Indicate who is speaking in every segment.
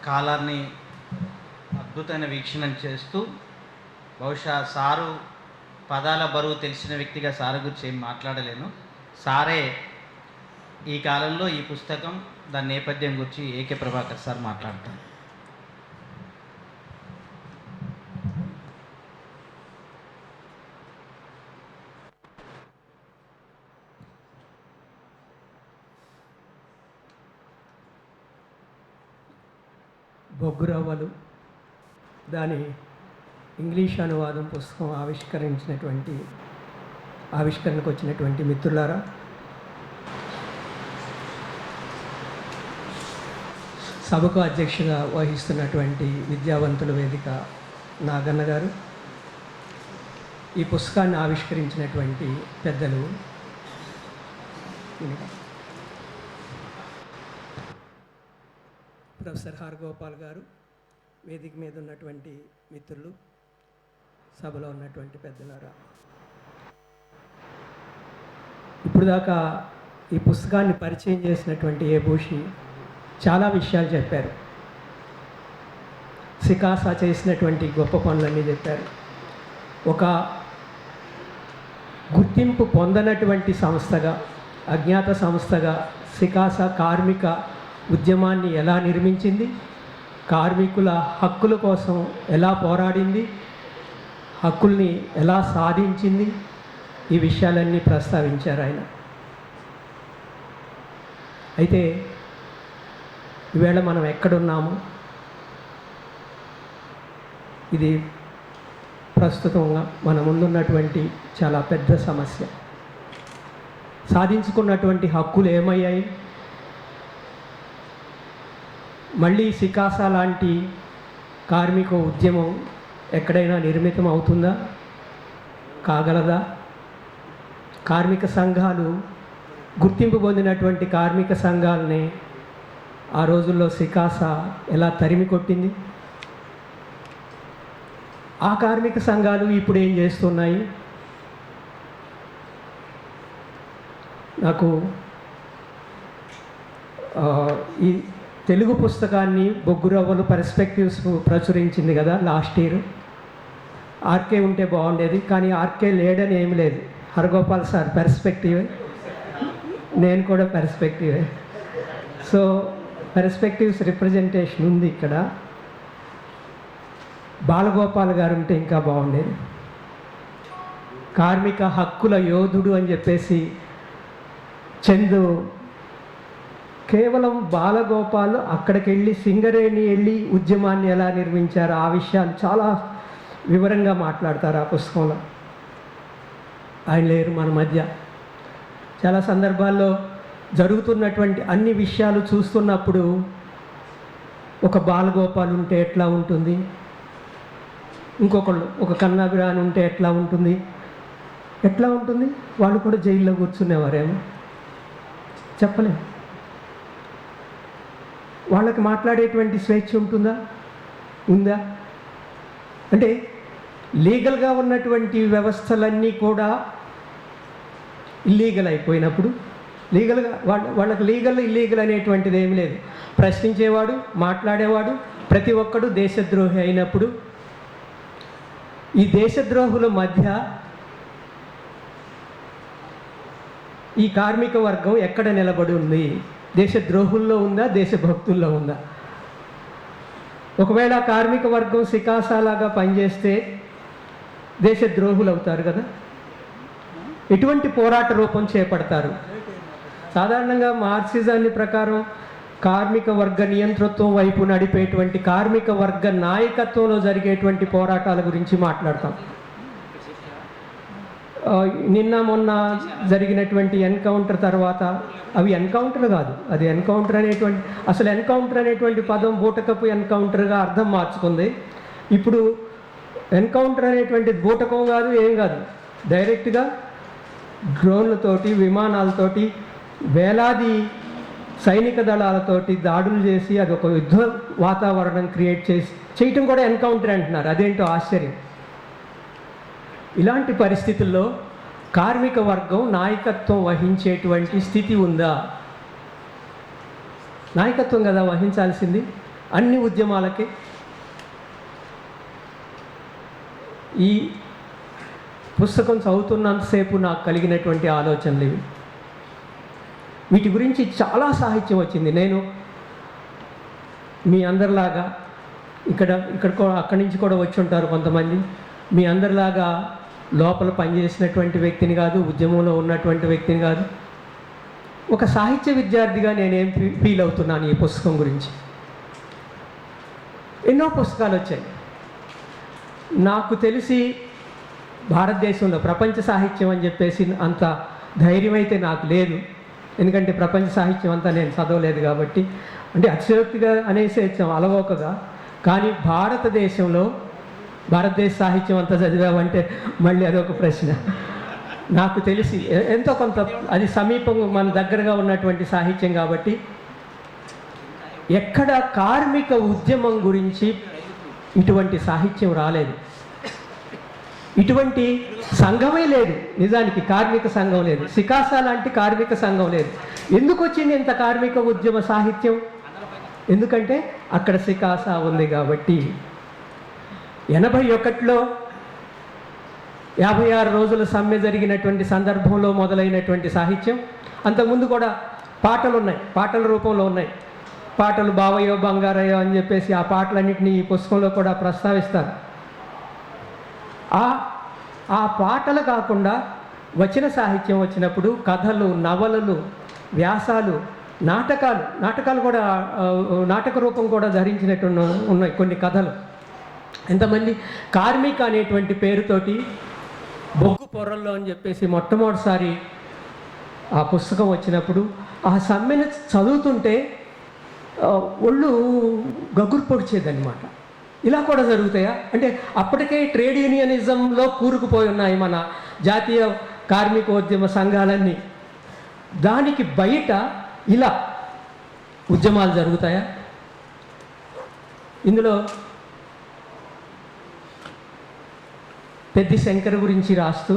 Speaker 1: కాలాన్ని అద్భుతమైన వీక్షణ చేస్తూ, బహుశా సారు పదాల బరువు తెలిసిన వ్యక్తిగా సారు గురించి ఏం మాట్లాడలేను. సారే ఈ కాలంలో ఈ పుస్తకం దాని నేపథ్యం గురించి ఏకే ప్రభాకర్ సార్ మాట్లాడతారు.
Speaker 2: బొగ్గురవ్వలు దాని ఇంగ్లీష్ అనువాదం పుస్తకం ఆవిష్కరణకు వచ్చినటువంటి మిత్రులారా, సభకు అధ్యక్షగా వహిస్తున్నటువంటి విద్యావంతుల వేదిక నాగన్న గారు, ఈ పుస్తకాన్ని ఆవిష్కరించినటువంటి పెద్దలు ప్రొఫెసర్ హరగోపాల్ గారు, వేదిక మీద ఉన్నటువంటి మిత్రులు, సభలో ఉన్నటువంటి పెద్దలారా, ఇప్పుడు దాకా ఈ పుస్తకాన్ని పరిచయం చేసినటువంటి భూషి చాలా విషయాలు చెప్పారు. సికాసా చేసినటువంటి గొప్ప పనులన్నీ చెప్పారు. ఒక గుర్తింపు పొందనటువంటి సంస్థగా, అజ్ఞాత సంస్థగా సికాసా కార్మిక ఉద్యమాన్ని ఎలా నిర్మించింది, కార్మికుల హక్కుల కోసం ఎలా పోరాడింది, హక్కుల్ని ఎలా సాధించింది, ఈ విషయాలన్నీ ప్రస్తావించారు ఆయన. అయితే ఈవేళ మనం ఎక్కడున్నాము, ఇది ప్రస్తుతంగా మన ముందున్నటువంటి చాలా పెద్ద సమస్య. సాధించుకున్నటువంటి హక్కులు ఏమయ్యాయి? మళ్ళీ సికాసా లాంటి కార్మిక ఉద్యమం ఎక్కడైనా నిర్మితం అవుతుందా? కాగలదా? కార్మిక సంఘాలు, గుర్తింపు పొందినటువంటి కార్మిక సంఘాలని ఆ రోజుల్లో సికాసా ఎలా తరిమి కొట్టింది? ఆ కార్మిక సంఘాలు ఇప్పుడు ఏం చేస్తున్నాయి? నాకు ఈ తెలుగు పుస్తకాన్ని బొగ్గురవ్వలు పర్స్పెక్టివ్స్ ప్రచురించింది కదా లాస్ట్ ఇయర్. ఆర్కే ఉంటే బాగుండేది, కానీ ఆర్కే లేడని ఏమి లేదు. హరగోపాల్ సార్ పర్స్పెక్టివే, నేను కూడా పర్స్పెక్టివే. సో పర్స్పెక్టివ్స్ రిప్రజెంటేషన్ ఉంది ఇక్కడ. బాలగోపాల్ గారు ఉంటే ఇంకా బాగుండేది. కార్మిక హక్కుల యోధుడు అని చెప్పేసి చందు, కేవలం బాలగోపాల్ అక్కడికి వెళ్ళి సింగరేణి వెళ్ళి ఉద్యమాన్ని ఎలా నిర్మించారు ఆ విషయాలు చాలా వివరంగా మాట్లాడతారు ఆ పుస్తకంలో. ఆయన లేరు మన మధ్య. చాలా సందర్భాల్లో జరుగుతున్నటువంటి అన్ని విషయాలు చూస్తున్నప్పుడు ఒక బాలగోపాల్ ఉంటే ఎట్లా ఉంటుంది, ఇంకొకళ్ళు ఒక కన్నాభిరాని ఉంటే ఎట్లా ఉంటుంది, వాళ్ళు కూడా జైల్లో కూర్చునేవారేమో చెప్పలేము. వాళ్ళకి మాట్లాడేటువంటి స్వేచ్ఛ ఉందా? అంటే లీగల్గా ఉన్నటువంటి వ్యవస్థలన్నీ కూడా ఇల్లీగల్ అయిపోయినప్పుడు, లీగల్గా వాళ్ళకి ఇల్లీగల్ అనేటువంటిది ఏమి లేదు. ప్రశ్నించేవాడు, మాట్లాడేవాడు ప్రతి ఒక్కడు దేశద్రోహి అయినప్పుడు, ఈ దేశద్రోహుల మధ్య ఈ కార్మిక వర్గం ఎక్కడ నిలబడి ఉంది? దేశద్రోహుల్లో ఉందా, దేశభక్తుల్లో ఉందా? ఒకవేళ కార్మిక వర్గం సికాసాలాగా పనిచేస్తే దేశద్రోహులు అవుతారు కదా. ఎటువంటి పోరాట రూపం చేపడతారు? సాధారణంగా మార్క్సిజాన్ని ప్రకారం కార్మిక వర్గ నియంతృత్వం వైపు నడిపేటువంటి కార్మిక వర్గ నాయకత్వంలో జరిగేటువంటి పోరాటాల గురించి మాట్లాడతాం. నిన్న మొన్న జరిగినటువంటి ఎన్కౌంటర్ తర్వాత, అవి ఎన్కౌంటర్ కాదు, అది ఎన్కౌంటర్ అనేటువంటి పదం బూటకపు ఎన్కౌంటర్గా అర్థం మార్చుకుంది. ఇప్పుడు ఎన్కౌంటర్ అనేటువంటి బూటకం కాదు, ఏం కాదు, డైరెక్ట్గా డ్రోన్లతోటి, విమానాలతోటి, వేలాది సైనిక దళాలతోటి దాడులు చేసి అదొక యుద్ధ వాతావరణం క్రియేట్ చేయటం కూడా ఎన్కౌంటర్ అంటున్నారు. అదేంటో ఆశ్చర్యం. ఇలాంటి పరిస్థితుల్లో కార్మిక వర్గం నాయకత్వం వహించేటువంటి స్థితి ఉందా? నాయకత్వం కదా వహించాల్సింది. అన్ని ఉద్యమాలకి ఈ పుస్తకం చదువుతున్నంతసేపు నాకు కలిగినటువంటి ఆలోచనలు ఇవి. వీటి గురించి చాలా సాహిత్యం వచ్చింది. నేను మీ అందరిలాగా అక్కడి నుంచి కూడా వచ్చి ఉంటారు కొంతమంది. మీ అందరిలాగా లోపల పనిచేసినటువంటి వ్యక్తిని కాదు, ఉద్యమంలో ఉన్నటువంటి వ్యక్తిని కాదు. ఒక సాహిత్య విద్యార్థిగా నేనేం ఫీల్ అవుతున్నాను ఈ పుస్తకం గురించి. ఎన్నో పుస్తకాలు వచ్చాయి. నాకు తెలిసి భారతదేశంలో ప్రపంచ సాహిత్యం అని చెప్పేసి అంత ధైర్యం అయితే నాకు లేదు. ఎందుకంటే ప్రపంచ సాహిత్యం అంతా నేను చదవలేదు కాబట్టి, అంటే అతిశయోక్తిగా అనేసేసాం అలవోకగా. కానీ భారతదేశ సాహిత్యం అంతా చదివామంటే మళ్ళీ అదొక ప్రశ్న. నాకు తెలిసి ఎంతో కొంత అది సమీపం మన దగ్గరగా ఉన్నటువంటి సాహిత్యం కాబట్టి, ఎక్కడ కార్మిక ఉద్యమం గురించి ఇటువంటి సాహిత్యం రాలేదు. ఇటువంటి సంఘమే లేదు. నిజానికి కార్మిక సంఘం లేదు. సికాసా లాంటి కార్మిక సంఘం లేదు. ఎందుకు వచ్చింది ఇంత కార్మిక ఉద్యమ సాహిత్యం? ఎందుకంటే అక్కడ సికాసా ఉంది కాబట్టి. 81లో 56 రోజుల సమ్మె జరిగినటువంటి సందర్భంలో మొదలైనటువంటి సాహిత్యం. అంతకుముందు కూడా పాటలు ఉన్నాయి, పాటల రూపంలో ఉన్నాయి. పాటలు బావయ్యో బంగారయ్యో అని చెప్పేసి ఆ పాటలన్నింటినీ ఈ పుస్తకంలో కూడా ప్రస్తావిస్తారు. ఆ పాటలు కాకుండా వచన సాహిత్యం వచ్చినప్పుడు కథలు, నవలలు, వ్యాసాలు, నాటకాలు కూడా నాటక రూపం కూడా ధరించినట్టు ఉన్నాయి కొన్ని కథలు. ఎంతమంది కార్మిక అనేటువంటి పేరుతోటి బొగ్గు పొరల్లో అని చెప్పేసి మొట్టమొదటిసారి ఆ పుస్తకం వచ్చినప్పుడు ఆ సమ్మెను చదువుతుంటే ఒళ్ళు గగురు పొడిచేదన్నమాట. ఇలా కూడా జరుగుతాయా అంటే? అప్పటికే ట్రేడ్ యూనియనిజంలో కూరుకుపోయి ఉన్నాయి మన జాతీయ కార్మికోద్యమ సంఘాలన్నీ. దానికి బయట ఇలా ఉద్యమాలు జరుగుతాయా? ఇందులో పెద్ది శంకర్ గురించి రాస్తూ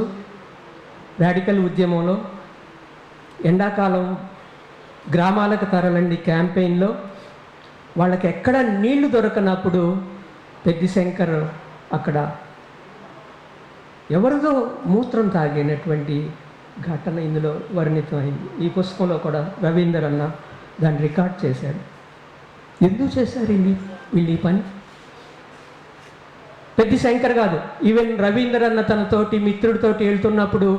Speaker 2: రాడికల్ ఉద్యమంలో ఎండాకాలం గ్రామాలకు తరలండి క్యాంపెయిన్లో వాళ్ళకి ఎక్కడ నీళ్లు దొరకనప్పుడు పెద్ది శంకర్ అక్కడ ఎవరిదో మూత్రం తాగినటువంటి ఘటన ఇందులో వర్ణితమైంది. ఈ పుస్తకంలో కూడా రవీందర్ అన్న దాన్ని రికార్డ్ చేశారు. ఎందుకు చేశారు వీళ్ళు ఈ పని? పెద్ది శంకర్ కాదు, ఈవెన్ రవీందర్ అన్న తనతోటి మిత్రుడితోటి వెళ్తున్నప్పుడు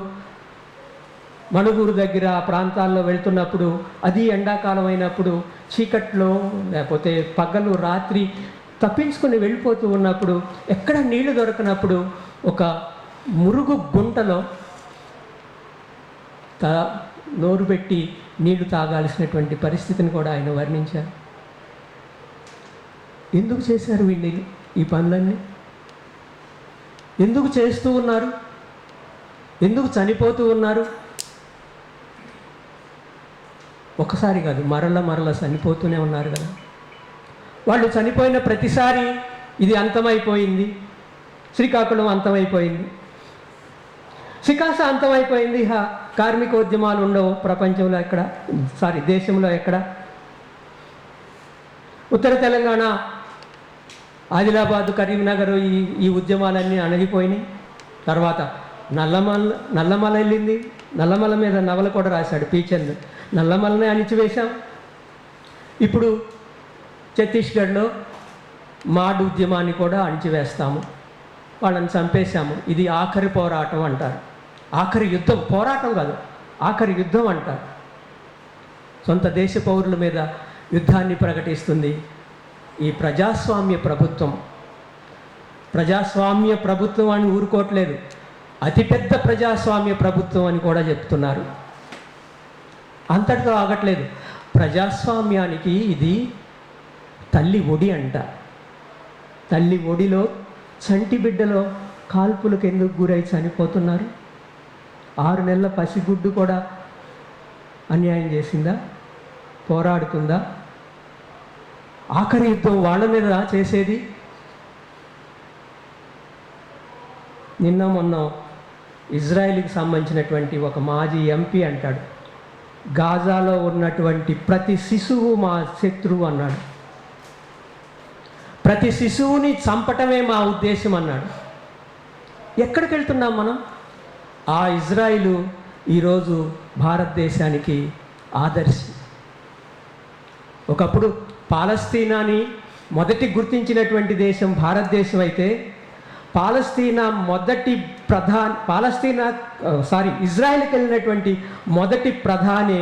Speaker 2: మణుగూరు దగ్గర ఆ ప్రాంతాల్లో వెళ్తున్నప్పుడు, అది ఎండాకాలం అయినప్పుడు చీకట్లో లేకపోతే పగలు రాత్రి తప్పించుకొని వెళ్ళిపోతూ ఉన్నప్పుడు ఎక్కడ నీళ్లు దొరకనప్పుడు ఒక మురుగు గుంటలో నోరు పెట్టి నీళ్లు తాగాల్సినటువంటి పరిస్థితిని కూడా ఆయన వర్ణించారు. ఎందుకు చేశారు వీళ్ళు ఈ పనులన్నీ? ఎందుకు చేస్తూ ఉన్నారు? ఎందుకు చనిపోతూ ఉన్నారు? ఒకసారి కాదు, మరల చనిపోతూనే ఉన్నారు కదా. వాళ్ళు చనిపోయిన ప్రతిసారి ఇది అంతమైపోయింది, శ్రీకాకుళం అంతమైపోయింది, సికాసా అంతమైపోయింది, కార్మికోద్యమాలు ఉండవు ప్రపంచంలో ఎక్కడ, దేశంలో ఎక్కడ. ఉత్తర తెలంగాణ, ఆదిలాబాద్, కరీంనగర్ ఈ ఉద్యమాలన్నీ అణగిపోయినాయి. తర్వాత నల్లమల వెళ్ళింది. నల్లమల మీద నవల కూడా రాశాడు పీచంద్. నల్లమలనే అణిచివేశాం. ఇప్పుడు ఛత్తీస్గఢ్లో మాడ్ ఉద్యమాన్ని కూడా అణిచివేస్తాము, వాళ్ళని చంపేశాము. ఇది ఆఖరి పోరాటం అంటారు. ఆఖరి యుద్ధం, పోరాటం కాదు, ఆఖరి యుద్ధం అంటారు. సొంత దేశ పౌరుల మీద యుద్ధాన్ని ప్రకటిస్తుంది ఈ ప్రజాస్వామ్య ప్రభుత్వం. ప్రజాస్వామ్య ప్రభుత్వం అని ఊరుకోవట్లేదు, అతిపెద్ద ప్రజాస్వామ్య ప్రభుత్వం అని కూడా చెప్తున్నారు. అంతటితో ఆగట్లేదు. ప్రజాస్వామ్యానికి ఇది తల్లి ఒడి అంట. తల్లి ఒడిలో చంటి బిడ్డలో కాల్పులకు ఎందుకు గురై చనిపోతున్నారు? 6 నెలల పసిగుడ్డు కూడా అన్యాయం చేసిందా? పోరాడుతుందా? ఆఖరి యుద్ధం వాళ్ళ మీద చేసేది. నిన్న మొన్న ఇజ్రాయెల్కి సంబంధించినటువంటి ఒక మాజీ ఎంపీ అంటాడు, గాజాలో ఉన్నటువంటి ప్రతి శిశువు మా శత్రువు అన్నాడు. ప్రతి శిశువుని చంపటమే మా ఉద్దేశం అన్నాడు. ఎక్కడికి వెళ్తున్నాం మనం? ఆ ఇజ్రాయిలు ఈరోజు భారతదేశానికి ఆదర్శం. ఒకప్పుడు పాలస్తీనాని మొదటి గుర్తించినటువంటి దేశం భారతదేశం అయితే, ఇజ్రాయెల్కి వెళ్ళినటువంటి మొదటి ప్రధాని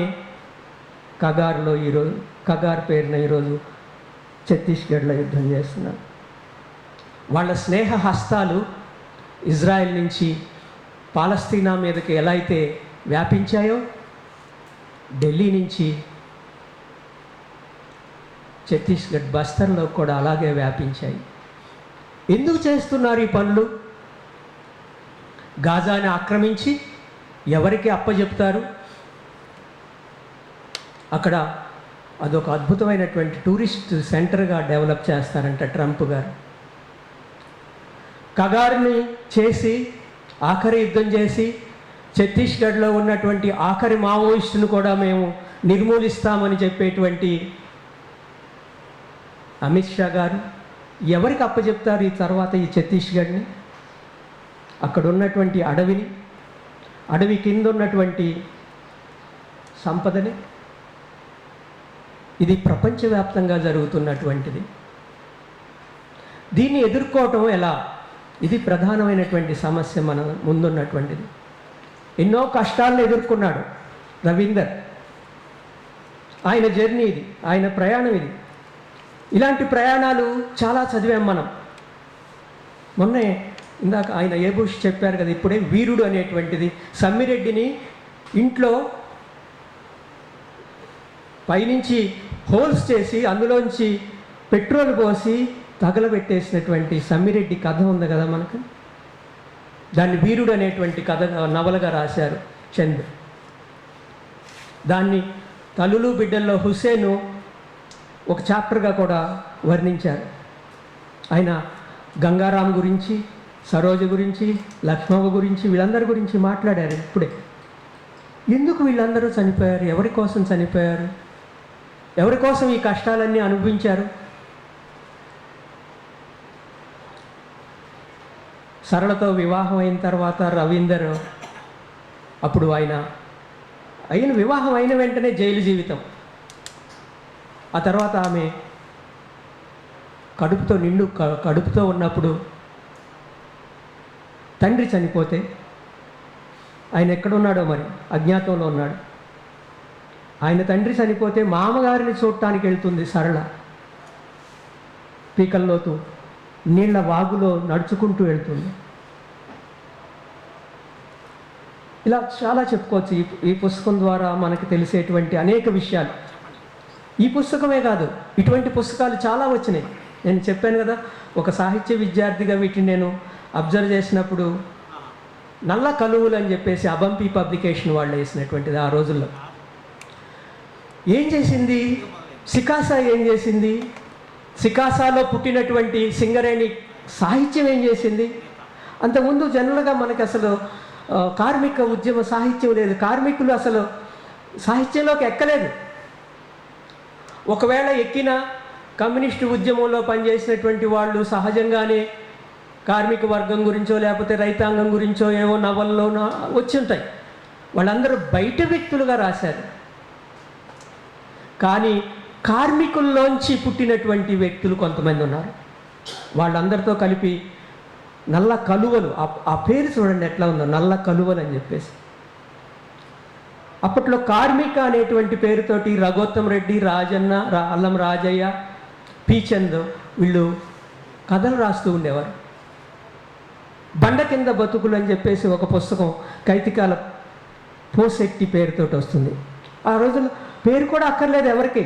Speaker 2: కగార్ పేరున ఈరోజు ఛత్తీస్గఢ్లో యుద్ధం చేస్తున్నారు. వాళ్ళ స్నేహ హస్తాలు ఇజ్రాయెల్ నుంచి పాలస్తీనా మీదకి ఎలా అయితే వ్యాపించాయో, ఢిల్లీ నుంచి ఛత్తీస్గఢ్ బస్తర్లో కూడా అలాగే వ్యాపించాయి. ఎందుకు చేస్తున్నారు ఈ పనులు? గాజాని ఆక్రమించి ఎవరికి అప్పచెప్తారు? అక్కడ అదొక అద్భుతమైనటువంటి టూరిస్ట్ సెంటర్గా డెవలప్ చేస్తారంట ట్రంప్ గారు. కగార్ని చేసి ఆఖరి యుద్ధం చేసి ఛత్తీస్గఢ్లో ఉన్నటువంటి ఆఖరి మావోయిస్టును కూడా మేము నిర్మూలిస్తామని చెప్పేటువంటి అమిత్ షా గారు ఎవరికి అప్పచెప్తారు ఈ తర్వాత ఈ ఛత్తీస్గఢ్ని? అక్కడ ఉన్నటువంటి అడవి కింద ఉన్నటువంటి సంపదని. ఇది ప్రపంచవ్యాప్తంగా జరుగుతున్నటువంటిది. దీన్ని ఎదుర్కోవటం ఎలా? ఇది ప్రధానమైనటువంటి సమస్య మన ముందున్నటువంటిది. ఎన్నో కష్టాలను ఎదుర్కొన్నాడు రవీందర్. ఆయన జర్నీ ఇది, ఆయన ప్రయాణం ఇది. ఇలాంటి ప్రయాణాలు చాలా చదివాం మనం. మొన్నే ఇందాక ఆయన ఏబుష్ చెప్పారు కదా, ఇప్పుడే వీరుడు అనేటువంటిది. సమ్మిరెడ్డిని ఇంట్లో పైనుంచి హోల్స్ చేసి అందులోంచి పెట్రోల్ పోసి తగలబెట్టేసినటువంటి సమ్మిరెడ్డి కథ ఉంది కదా మనకు. దాన్ని వీరుడు అనేటువంటి కథ నవలగా రాశారు చంద్. దాన్ని తల్లులు బిడ్డల్లో హుస్సేను ఒక చాప్టర్గా కూడా వర్ణించారు. ఆయన గంగారాం గురించి, సరోజ గురించి, లక్ష్మవ్వ గురించి, వీళ్ళందరి గురించి మాట్లాడారు. ఇప్పుడే ఎందుకు వీళ్ళందరూ చనిపోయారు? ఎవరి కోసం చనిపోయారు? ఎవరి కోసం ఈ కష్టాలన్నీ అనుభవించారు? సరళతో వివాహం అయిన తర్వాత రవీందర్, అప్పుడు ఆయన వివాహం అయిన వెంటనే జైలు జీవితం. ఆ తర్వాత ఆమె కడుపుతో ఉన్నప్పుడు తండ్రి చనిపోతే ఆయన ఎక్కడున్నాడో మరి అజ్ఞాతంలో ఉన్నాడు. ఆయన తండ్రి చనిపోతే మామగారిని చూడటానికి వెళ్తుంది సరళ. పీకల్లోతు నీళ్ల వాగులో నడుచుకుంటూ వెళ్తుంది. ఇలా చాలా చెప్పుకోవచ్చు ఈ పుస్తకం ద్వారా మనకు తెలిసేటువంటి అనేక విషయాలు. ఈ పుస్తకమే కాదు, ఇటువంటి పుస్తకాలు చాలా వచ్చినాయి. నేను చెప్పాను కదా, ఒక సాహిత్య విద్యార్థిగా వీటిని నేను అబ్జర్వ్ చేసినప్పుడు నల్ల కలువులు అని చెప్పేసి అబంపి పబ్లికేషన్ వాళ్ళు వేసినటువంటిది. ఆ రోజుల్లో ఏం చేసింది సికాసా? ఏం చేసింది? సికాసాలో పుట్టినటువంటి సింగరేణి సాహిత్యం ఏం చేసింది? అంతకుముందు జనరల్గా మనకి అసలు కార్మిక ఉద్యమ సాహిత్యం లేదు. కార్మికులు అసలు సాహిత్యంలోకి ఎక్కలేదు. ఒకవేళ ఎక్కిన కమ్యూనిస్టు ఉద్యమంలో పనిచేసినటువంటి వాళ్ళు సహజంగానే కార్మిక వర్గం గురించో లేకపోతే రైతాంగం గురించో ఏవో నవల్లో వచ్చి ఉంటాయి. వాళ్ళందరూ బయట వ్యక్తులుగా రాశారు. కానీ కార్మికుల్లోంచి పుట్టినటువంటి వ్యక్తులు కొంతమంది ఉన్నారు. వాళ్ళందరితో కలిపి నల్ల కలువలు, ఆ పేరు చూడండి ఎట్లా ఉందో, నల్ల కలువలు అని చెప్పేసి. అప్పట్లో కార్మిక అనేటువంటి పేరుతోటి రఘోత్తమ్ రెడ్డి, రాజన్న, అల్లం రాజయ్య, పీచంద్ వీళ్ళు కథలు రాస్తూ ఉండేవారు. బండ కింద బతుకులు అని చెప్పేసి ఒక పుస్తకం కైతికాల పోసెట్టి పేరుతోటి వస్తుంది. ఆ రోజుల్లో పేరు కూడా అక్కర్లేదు ఎవరికి.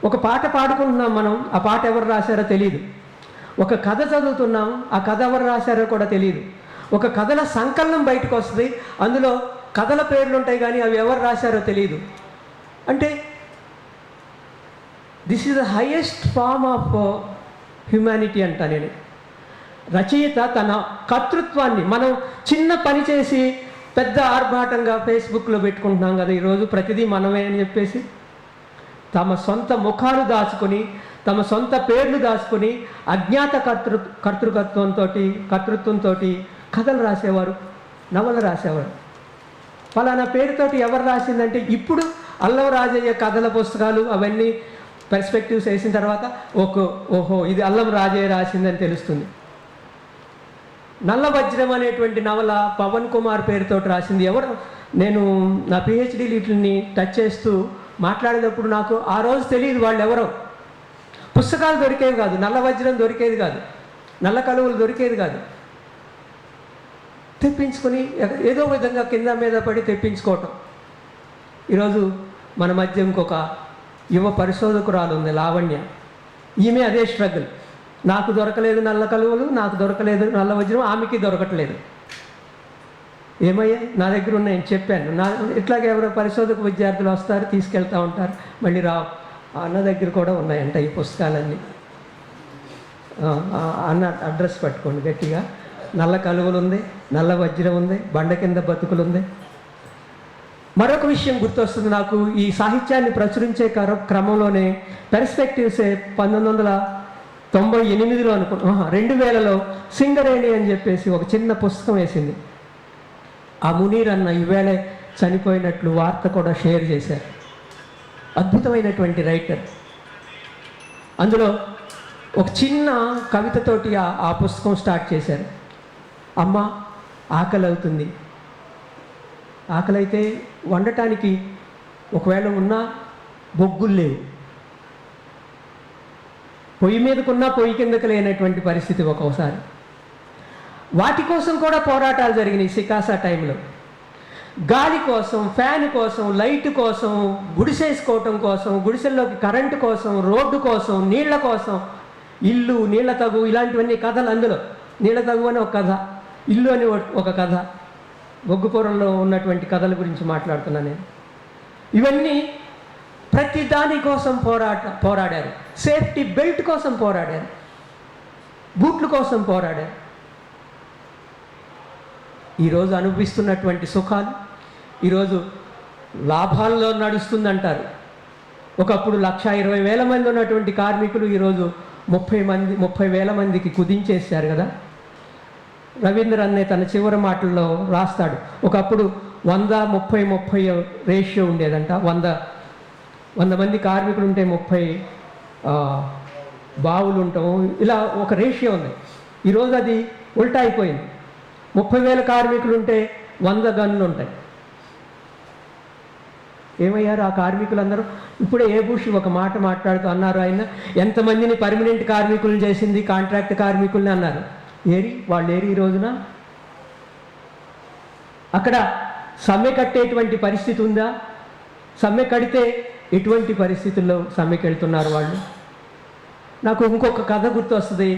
Speaker 2: ఒక పాట పాడుకుంటున్నాం మనం, ఆ పాట ఎవరు రాశారో తెలియదు. ఒక కథ చదువుతున్నాం, ఆ కథ ఎవరు రాశారో కూడా తెలియదు. ఒక కథల సంకలనం బయటకు వస్తుంది, అందులో కథల పేర్లు ఉంటాయి కానీ అవి ఎవరు రాశారో తెలియదు. అంటే this is the highest form of humanity అంట నేను. రచయిత తన కర్తృత్వాన్ని, మనం చిన్న పని చేసి పెద్ద ఆర్భాటంగా ఫేస్బుక్లో పెట్టుకుంటున్నాం కదా ఈరోజు, ప్రతిదీ మనమే అని చెప్పేసి తమ సొంత ముఖాలు దాచుకొని తమ సొంత పేర్లు దాచుకొని అజ్ఞాత కర్తృత్వంతో కథలు రాసేవారు, నవలు రాసేవారు. ఫలానా పేరుతోటి ఎవరు రాసిందంటే ఇప్పుడు అల్లం రాజయ్య కథల పుస్తకాలు అవన్నీ పర్స్పెక్టివ్స్ వేసిన తర్వాత ఓహో ఇది అల్లం రాజయ్య రాసిందని తెలుస్తుంది. నల్ల వజ్రం అనేటువంటి నవల పవన్ కుమార్ పేరుతో రాసింది ఎవరు? నేను నా పిహెచ్డి వీటిని టచ్ చేస్తూ మాట్లాడేటప్పుడు నాకు ఆ రోజు తెలియదు వాళ్ళు ఎవరో. పుస్తకాలు దొరికేవి కాదు, నల్ల వజ్రం దొరికేది కాదు, నల్ల కలువలు దొరికేది కాదు. తెప్పించుకొని ఏదో విధంగా కింద మీద పడి తెప్పించుకోవటం. ఈరోజు మన మధ్య ఇంకొక యువ పరిశోధకురాలు ఉంది, లావణ్య. ఈమె అదే స్ట్రగుల్. నాకు దొరకలేదు నల్ల కలువలు, నాకు దొరకలేదు నల్ల వజ్రం, ఆమెకి దొరకట్లేదు. ఏమయ్యాయి? నా దగ్గర ఉన్నాయని చెప్పాను. ఇట్లాగే ఎవరో పరిశోధక విద్యార్థులు వస్తారు, తీసుకెళ్తూ ఉంటారు, మళ్ళీ అన్న దగ్గర కూడా ఉన్నాయంట ఈ పుస్తకాలన్నీ. అన్న అడ్రస్ పట్టుకోండి గట్టిగా. నల్ల కలువలు ఉంది, నల్ల వజ్రం ఉంది, బండ కింద బతుకులు ఉంది. మరొక విషయం గుర్తొస్తుంది నాకు. ఈ సాహిత్యాన్ని ప్రచురించే క్రమంలోనే పెర్స్పెక్టివ్సే 1998లో 2000లో సింగరేణి అని చెప్పేసి ఒక చిన్న పుస్తకం వేసింది. ఆ మునీర్ అన్న ఈవేళ చనిపోయినట్లు వార్త కూడా షేర్ చేశారు. అద్భుతమైనటువంటి రైటర్. అందులో ఒక చిన్న కవితతోటి ఆ పుస్తకం స్టార్ట్ చేశారు. అమ్మ ఆకలి అవుతుంది, ఆకలి అయితే వండటానికి ఒకవేళ ఉన్నా బొగ్గులు లేవు, పొయ్యి మీదకున్నా పొయ్యి కిందకు లేనటువంటి పరిస్థితి ఒక్కోసారి. వాటి కోసం కూడా పోరాటాలు జరిగినాయి సికాసా టైంలో. గాలి కోసం, ఫ్యాన్ కోసం, లైట్ కోసం, గుడిసేసుకోవటం కోసం, గుడిసెల్లోకి కరెంటు కోసం, రోడ్డు కోసం, నీళ్ల కోసం, ఇల్లు, నీళ్ల తగు, ఇలాంటివన్నీ కథలు. అందులో నీళ్ల తగు అని ఒక కథ, ఇల్లు అని ఒక కథ, బొగ్గుపూరంలో ఉన్నటువంటి కథల గురించి మాట్లాడుతున్నాను నేను. ఇవన్నీ ప్రతి దాని కోసం పోరాడారు. సేఫ్టీ బెల్ట్ కోసం పోరాడారు, బూట్ల కోసం పోరాడారు. ఈరోజు అనుభవిస్తున్నటువంటి సుఖాలు ఈరోజు లాభాల్లో నడుస్తుందంటారు. ఒకప్పుడు 1,20,000 మంది ఉన్నటువంటి కార్మికులు ఈరోజు 30,000 మందికి కుదించేశారు కదా. రవీంద్ర అనే తన చివరి మాటల్లో రాస్తాడు, ఒకప్పుడు 100-30 రేషియో ఉండేదంట. 100 మంది కార్మికులు ఉంటే 30 బావులు ఉంటాం, ఇలా ఒక రేషియో ఉంది. ఈరోజు అది ఉల్టా అయిపోయింది. 30,000 కార్మికులు ఉంటే 100 గన్లు ఉంటాయి. ఏమయ్యారు ఆ కార్మికులందరూ? ఇప్పుడే ఏబూషి ఒక మాట మాట్లాడుతూ అన్నారు, ఆయన ఎంతమందిని పర్మనెంట్ కార్మికులు చేసింది కాంట్రాక్ట్ కార్మికుల్ని అన్నారు. వాళ్ళు ఏరి ఈ రోజున అక్కడ సమ్మె కట్టేటువంటి పరిస్థితి ఉందా? సమ్మె కడితే ఎటువంటి పరిస్థితుల్లో సమ్మెకి వెళ్తున్నారు వాళ్ళు? నాకు ఇంకొక కథ గుర్తు వస్తుంది,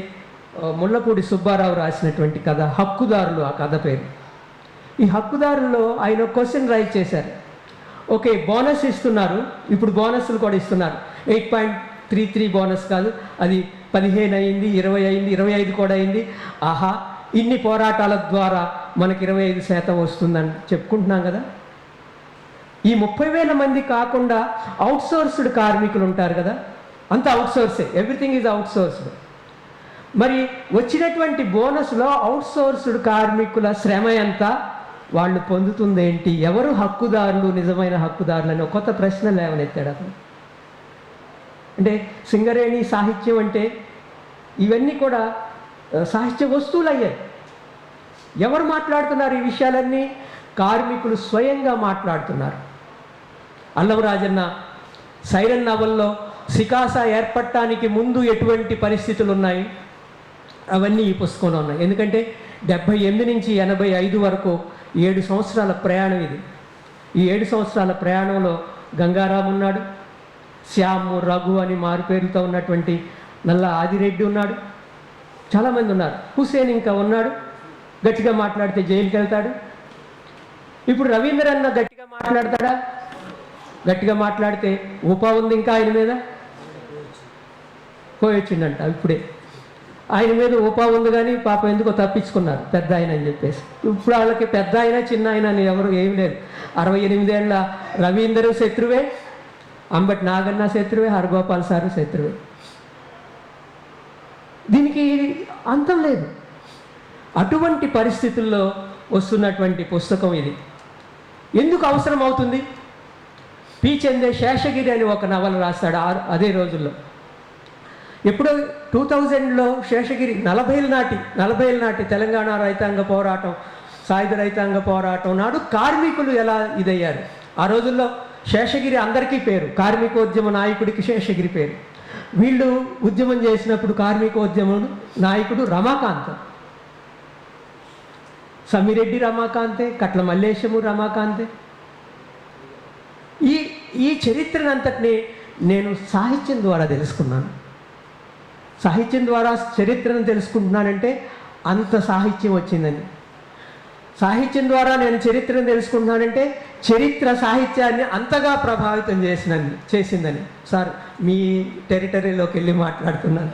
Speaker 2: ముళ్ళపూడి సుబ్బారావు రాసినటువంటి కథ హక్కుదారులు. ఆ కథ పేరు. ఈ హక్కుదారుల్లో ఆయన క్వశ్చన్ రైజ్ చేశారు. ఓకే, బోనస్ ఇస్తున్నారు, ఇప్పుడు బోనస్లు కూడా ఇస్తున్నారు. 8.33 బోనస్ కాదు, అది 15 అయింది, 20 అయింది, 25 కూడా అయింది. ఆహా, ఇన్ని పోరాటాల ద్వారా మనకి 25% వస్తుందని చెప్పుకుంటున్నాం కదా. ఈ 30,000 మంది కాకుండా అవుట్సోర్స్డ్ కార్మికులు ఉంటారు కదా, అంతా అవుట్సోర్సే, ఎవ్రీథింగ్ ఈజ్ అవుట్సోర్స్డ్. మరి వచ్చినటువంటి బోనస్లో అవుట్సోర్స్డ్ కార్మికుల శ్రమ ఎంత, వాళ్ళు పొందుతుంది ఏంటి, ఎవరు హక్కుదారులు, నిజమైన హక్కుదారులు అని కొత్త ప్రశ్న లేవనెత్తాడు అతను. అంటే సింగరేణి సాహిత్యం అంటే ఇవన్నీ కూడా సాహిత్య వస్తువులు అయ్యాయి. ఎవరు మాట్లాడుతున్నారు ఈ విషయాలన్నీ? కార్మికులు స్వయంగా మాట్లాడుతున్నారు. అల్లం రాజన్న సైరన్ నవల్లో సికాసా ఏర్పడటానికి ముందు ఎటువంటి పరిస్థితులు ఉన్నాయి అవన్నీ ఈ పుస్తకంలో ఉన్నాయి. ఎందుకంటే 78 నుంచి 85 వరకు 7 సంవత్సరాల ప్రయాణం ఇది. ఈ 7 సంవత్సరాల ప్రయాణంలో గంగారాం ఉన్నాడు, శ్యాము, రఘు అని మారు పేరుతో ఉన్నటువంటి నల్ల ఆదిరెడ్డి ఉన్నాడు, చాలామంది ఉన్నారు. హుసేన్ ఇంకా ఉన్నాడు, గట్టిగా మాట్లాడితే జైలుకి వెళ్తాడు. ఇప్పుడు రవీంద్ర అన్న గట్టిగా మాట్లాడతాడా? గట్టిగా మాట్లాడితే ఉపా ఉంది ఇంకా ఆయన మీద, పోయొచ్చిండంట ఇప్పుడే. ఆయన మీద ఉపా ఉంది కానీ పాప ఎందుకో తప్పించుకున్నారు పెద్ద ఆయన అని చెప్పేసి. ఇప్పుడు వాళ్ళకి పెద్ద ఆయన చిన్న ఆయన అని ఎవరు ఏమి లేదు. 68 ఏళ్ల రవీందర్ శత్రువే, అంబటి నాగన్న శత్రువే, హరగోపాల్ సారు శత్రువే. దీనికి అంతం లేదు. అటువంటి పరిస్థితుల్లో వస్తున్నటువంటి పుస్తకం ఇది. ఎందుకు అవసరం అవుతుంది? పి. చందే శేషగిరి అని ఒక నవల రాస్తాడు అదే రోజుల్లో. ఎప్పుడో 2000లో శేషగిరి 40 నాటి తెలంగాణ రైతాంగ పోరాటం, సాయుధ రైతాంగ పోరాటం నాడు కార్మికులు ఎలా ఇదయ్యారు. ఆ రోజుల్లో శేషగిరి అందరికీ పేరు, కార్మికోద్యమ నాయకుడికి శేషగిరి పేరు. వీళ్ళు ఉద్యమం చేసినప్పుడు కార్మికోద్యమం నాయకుడు రమాకాంతం, సమిరెడ్డి రమాకాంతే, కట్ల మల్లేశము రమాకాంతే. ఈ చరిత్రనంతటిని నేను సాహిత్యం ద్వారా తెలుసుకున్నాను. సాహిత్యం ద్వారా చరిత్రను తెలుసుకుంటున్నానంటే అంత సాహిత్యం వచ్చిందని. సాహిత్యం ద్వారా నేను చరిత్రను తెలుసుకుంటున్నానంటే చరిత్ర సాహిత్యాన్ని అంతగా ప్రభావితం చేసిందని. సార్, మీ టెరిటరీలోకి వెళ్ళి మాట్లాడుతున్నాను.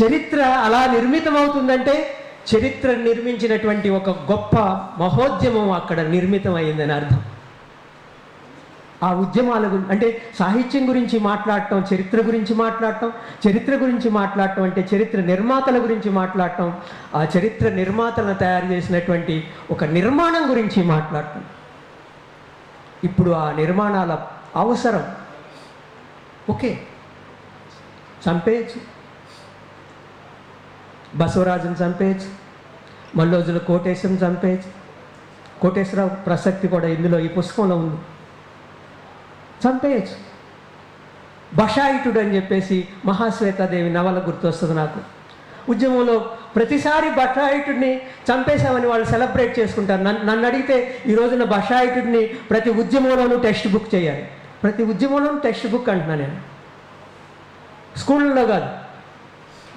Speaker 2: చరిత్ర అలా నిర్మితం అవుతుందంటే చరిత్ర నిర్మించినటువంటి ఒక గొప్ప మహోద్యమం అక్కడ నిర్మితం అయిందని అర్థం. ఆ ఉద్యమాల గురించి అంటే సాహిత్యం గురించి మాట్లాడటం, చరిత్ర గురించి మాట్లాడటం, చరిత్ర గురించి మాట్లాడటం అంటే చరిత్ర నిర్మాతల గురించి మాట్లాడటం, ఆ చరిత్ర నిర్మాతలను తయారు చేసినటువంటి ఒక నిర్మాణం గురించి మాట్లాడటం. ఇప్పుడు ఆ నిర్మాణాల అవసరం. ఓకే, చంపేయచ్చు, బసవరాజును చంపేయచ్చు, మల్లోజుల కోటేశ్వరం చంపేయచ్చు. కోటేశ్వరరావు ప్రసక్తి కూడా ఇందులో ఈ పుస్తకంలో ఉంది. చంపేయచ్చు. బషాయిటుడు అని చెప్పేసి మహాశ్వేతాదేవి నవల గుర్తొస్తుంది నాకు. ఉద్యమంలో ప్రతిసారి బషాయిటుడిని చంపేశామని వాళ్ళు సెలబ్రేట్ చేసుకుంటారు. నన్ను అడిగితే ఈ రోజున బషాయిటుడిని ప్రతి ఉద్యమంలోనూ టెక్స్ట్ బుక్ చేయాలి. ప్రతి ఉద్యమంలోనూ టెక్స్ట్ బుక్ అంటున్నా నేను, స్కూళ్ళలో కాదు.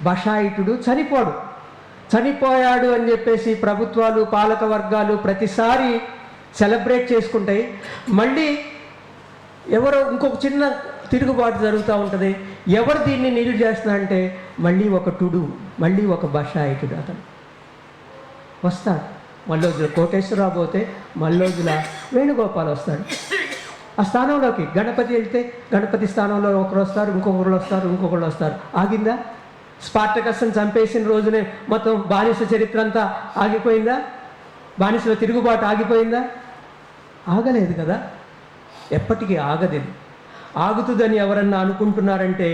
Speaker 2: బషాయిటుడు చనిపోయాడు అని చెప్పేసి ప్రభుత్వాలు, పాలక వర్గాలు ప్రతిసారి సెలబ్రేట్ చేసుకుంటాయి. మళ్ళీ ఎవరో ఇంకొక చిన్న తిరుగుబాటు జరుగుతూ ఉంటుంది. ఎవరు దీన్ని నిలువ చేస్తున్నారంటే మళ్ళీ ఒక టుడు, మళ్ళీ ఒక బషాయిటుడు అతను వస్తాడు. మల్లోజుల కోటేశ్వరరావు పోతే మల్లోజుల వేణుగోపాల్ వస్తాడు. ఆ స్థానంలోకి గణపతి వెళ్తే గణపతి స్థానంలో ఒకరు వస్తారు, ఇంకొకరు వస్తారు. ఆగిందా? స్పార్టకస్ని చంపేసిన రోజునే మొత్తం బానిస చరిత్ర అంతా ఆగిపోయిందా? బానిసల తిరుగుబాటు ఆగిపోయిందా? ఆగలేదు కదా. ఎప్పటికీ ఆగదు. ఆగుతుందని ఎవరన్నా అనుకుంటున్నారంటే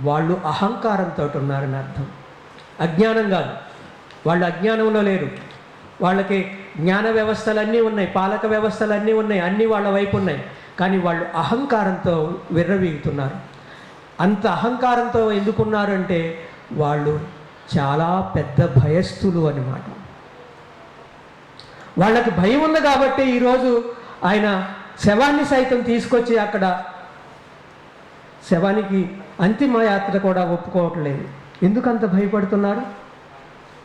Speaker 2: వాళ్ళు అహంకారంతో ఉన్నారని అర్థం. అజ్ఞానం కాదు. వాళ్ళు అజ్ఞానంలో లేరు. వాళ్ళకి జ్ఞాన వ్యవస్థలన్నీ ఉన్నాయి, పాలక వ్యవస్థలన్నీ ఉన్నాయి, అన్నీ వాళ్ళ వైపు ఉన్నాయి. కానీ వాళ్ళు అహంకారంతో విర్రవీగుతున్నారు. అంత అహంకారంతో ఎందుకున్నారు అంటే వాళ్ళు చాలా పెద్ద భయస్థులు అన్నమాట. వాళ్ళకి భయం ఉంది కాబట్టి ఈరోజు ఆయన శవాన్ని సైతం తీసుకొచ్చి అక్కడ శవానికి అంతిమ యాత్ర కూడా ఒప్పుకోవట్లేదు. ఎందుకంత భయపడుతున్నారు?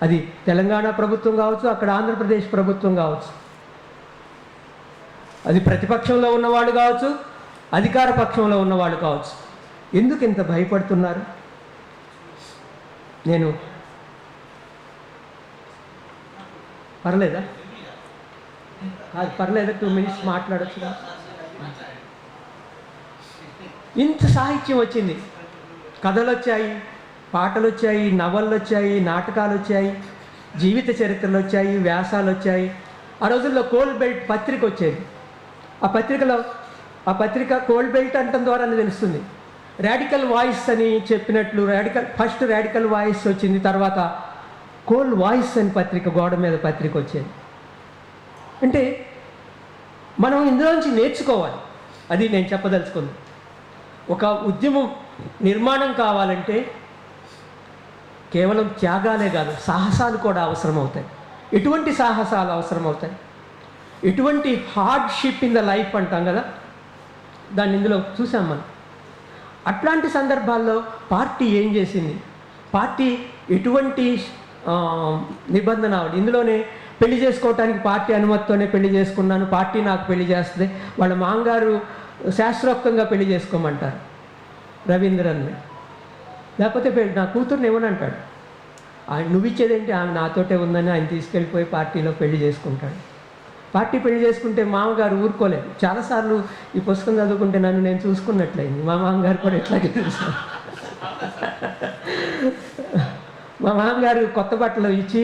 Speaker 2: అది తెలంగాణ ప్రభుత్వం కావచ్చు, అక్కడ ఆంధ్రప్రదేశ్ ప్రభుత్వం కావచ్చు, అది ప్రతిపక్షంలో ఉన్నవాళ్ళు కావచ్చు, అధికార పక్షంలో ఉన్నవాళ్ళు కావచ్చు. ఎందుకు ఇంత భయపడుతున్నారు? నేను పర్లేదా? పర్లేదా? 2 minutes మాట్లాడచ్చు. ఇంత సాహిత్యం వచ్చింది, కథలు వచ్చాయి, పాటలు వచ్చాయి, నవళ్ళు వచ్చాయి, నాటకాలు వచ్చాయి, జీవిత చరిత్రలు వచ్చాయి, వ్యాసాలు వచ్చాయి. ఆ రోజుల్లో కోల్డ్ బెల్ట్ పత్రిక వచ్చేది. ఆ పత్రిక కోల్డ్ బెల్ట్ అంటం ద్వారానే తెలుస్తుంది. రాడికల్ వాయిస్ అని చెప్పినట్లు ఫస్ట్ రాడికల్ వాయిస్ వచ్చింది, తర్వాత కోల్డ్ వాయిస్ అని పత్రిక, గోడ మీద పత్రిక వచ్చేది. అంటే మనం ఇందులోంచి నేర్చుకోవాలి. అది నేను చెప్పదలుచుకుంది. ఒక ఉద్యమం నిర్మాణం కావాలంటే కేవలం త్యాగాలే కాదు, సాహసాలు కూడా అవసరమవుతాయి. ఎటువంటి సాహసాలు అవసరమవుతాయి? ఎటువంటి హార్డ్షిప్ ఇన్ ద లైఫ్ అంటాం కదా, దాన్ని ఇందులో చూసాం మనం. అట్లాంటి సందర్భాల్లో పార్టీ ఏం చేసింది? పార్టీ ఎటువంటి నిబంధన? ఇందులోనే పెళ్లి చేసుకోవటానికి పార్టీ అనుమతితోనే పెళ్లి చేసుకున్నాను, పార్టీ నాకు పెళ్లి చేస్తుంది, వాళ్ళ మాంగారు శాస్త్రోక్తంగా పెళ్లి చేసుకోమంటారు రవీంద్రన్ని. లేకపోతే నా కూతుర్ని ఏమని అంటాడు, ఆయన నువ్వు ఇచ్చేదేంటి, ఆమె నాతోటే ఉందని ఆయన తీసుకెళ్ళిపోయి పార్టీలో పెళ్లి చేసుకుంటాడు. పార్టీ పెళ్లి చేసుకుంటే మామగారు ఊరుకోలేదు. చాలాసార్లు ఈ పుస్తకం చదువుకుంటే నేను చూసుకున్నట్లయింది. మా మామగారు కూడా ఎట్లాగే తెలుసు. మా మామగారు కొత్త బట్టలు ఇచ్చి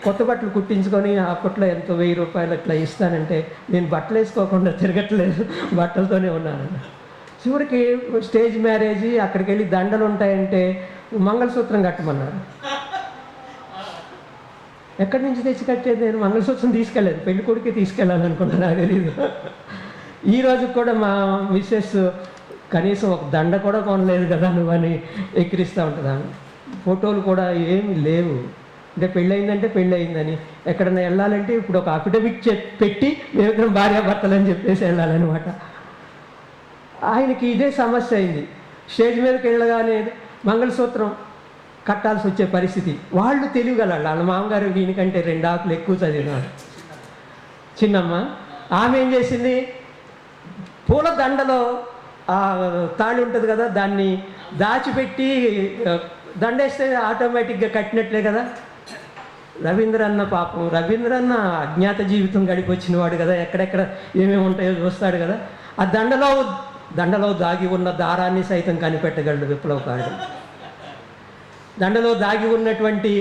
Speaker 2: కొత్త బట్టలు కుట్టించుకొని అప్పట్లో ఎంతో 1000 రూపాయలు అట్లా ఇస్తానంటే నేను బట్టలు వేసుకోకుండా తిరగట్లేదు, బట్టలతోనే ఉన్నాను. చివరికి స్టేజ్ మ్యారేజ్, అక్కడికి వెళ్ళి దండలు ఉంటాయంటే మంగళసూత్రం కట్టమన్నారు. ఎక్కడి నుంచి తెచ్చి కట్టేది? నేను మంగళసూత్రం తీసుకెళ్ళలేదు, పెళ్లి కొడుకే తీసుకెళ్ళాలనుకుంటున్నా, నాకు తెలీదు. ఈ రోజు కూడా మా మిస్సెస్ కనీసం ఒక దండ కూడా కొనలేదు కదా నువ్వని ఎక్కిరిస్తూ ఉంటుంది. ఆమె ఫోటోలు కూడా ఏమి లేవు. అంటే పెళ్ళయిందంటే పెళ్ళయిందని, ఎక్కడన్నా వెళ్ళాలంటే ఇప్పుడు ఒక అఫిడవిట్ పెట్టి మేమిద్దరం భార్యాభర్తలని చెప్పేసి వెళ్ళాలన్నమాట. ఆయనకి ఇదే సమస్య అయింది. స్టేజ్ మీదకి వెళ్ళగానే మంగళసూత్రం కట్టాల్సి వచ్చే పరిస్థితి. వాళ్ళు తెలియగలరు. వాళ్ళ మామగారు దీనికంటే 2 ఆకులు ఎక్కువ చదివినాడు. చిన్నమ్మ ఆమె ఏం చేసింది, పూల దండలో ఆ తాళి ఉంటుంది కదా, దాన్ని దాచిపెట్టి దండేస్తే ఆటోమేటిక్గా కట్టినట్లే కదా. రవీంద్ర అన్న పాపం, రవీంద్ర అన్న అజ్ఞాత జీవితం గడిపొచ్చిన వాడు కదా, ఎక్కడెక్కడ ఏమేమి ఉంటాయో చూస్తాడు కదా. ఆ దండలో దాగి ఉన్న దారాన్ని సైతం కనిపెట్టగలడు విప్లవకారుడు. దండలో దాగి ఉన్నటువంటి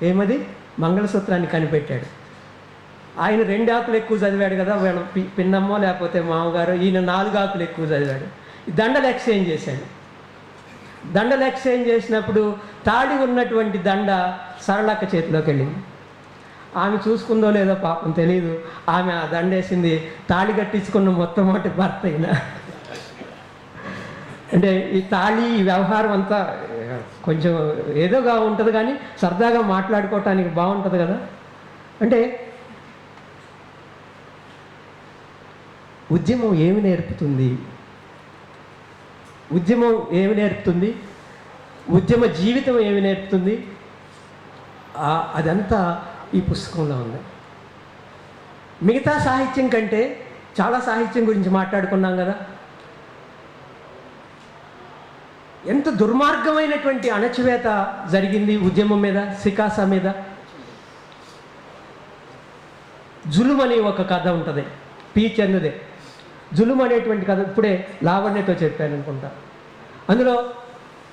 Speaker 2: ఏమది మంగళసూత్రాన్ని కనిపెట్టాడు. ఆయన 2 ఆకులు ఎక్కువ చదివాడు కదా, వీళ్ళ పిన్నమ్మో లేకపోతే మామగారు, ఈయన 4 ఆకులు ఎక్కువ చదివాడు. దండలు ఎక్స్చేంజ్ చేశాడు. దండలు ఎక్స్చేంజ్ చేసినప్పుడు తాడి ఉన్నటువంటి దండ సరళక్క చేతిలోకి వెళ్ళింది. ఆమె చూసుకుందో లేదో పాపం తెలియదు. ఆమె ఆ దండేసింది తాళి కట్టించుకున్న మొట్టమొదటి భర్త అయినా. అంటే ఈ తాళి, ఈ వ్యవహారం అంతా కొంచెం ఏదోగా ఉంటుంది కానీ సరదాగా మాట్లాడుకోవటానికి బాగుంటుంది కదా. అంటే ఉద్యమం ఏమి నేర్పుతుంది? ఉద్యమం ఏమి నేర్పుతుంది? ఉద్యమ జీవితం ఏమి నేర్పుతుంది? అదంతా ఈ పుస్తకంలో ఉంది. మిగతా సాహిత్యం కంటే, చాలా సాహిత్యం గురించి మాట్లాడుకున్నాం కదా, ఎంత దుర్మార్గమైనటువంటి అణచివేత జరిగింది ఉద్యమం మీద, సికాసా మీద. జులుం అని ఒక కథ ఉంటుంది, పి చందుదే. జులుం అనేటువంటి కథ ఇప్పుడే లావణ్యతో చెప్పాను అనుకుంటా. అందులో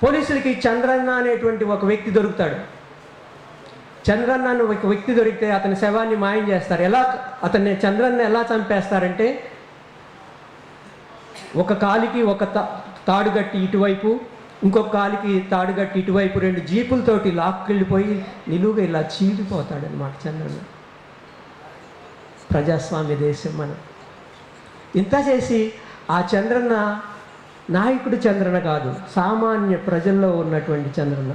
Speaker 2: పోలీసులకి చంద్రన్న అనేటువంటి ఒక వ్యక్తి దొరుకుతాడు. చంద్రన్న అని ఒక వ్యక్తి దొరికితే అతని శవాన్ని మాయం చేస్తారు. అతన్ని చంద్రన్న ఎలా చంపేస్తారంటే, ఒక కాలికి ఒక తాడుగట్టి ఇటువైపు, ఇంకొక కాలికి తాడుగట్టి ఇటువైపు 2 జీపులతోటి లాక్కెళ్ళిపోయి నిలువుగా ఇలా చీలిపోతాడనమాట చంద్రన్న. ప్రజాస్వామ్య దేశం మనం. ఇంత చేసి ఆ చంద్రన్న నాయకుడు చంద్రన్న కాదు, సామాన్య ప్రజల్లో ఉన్నటువంటి చంద్రన్న.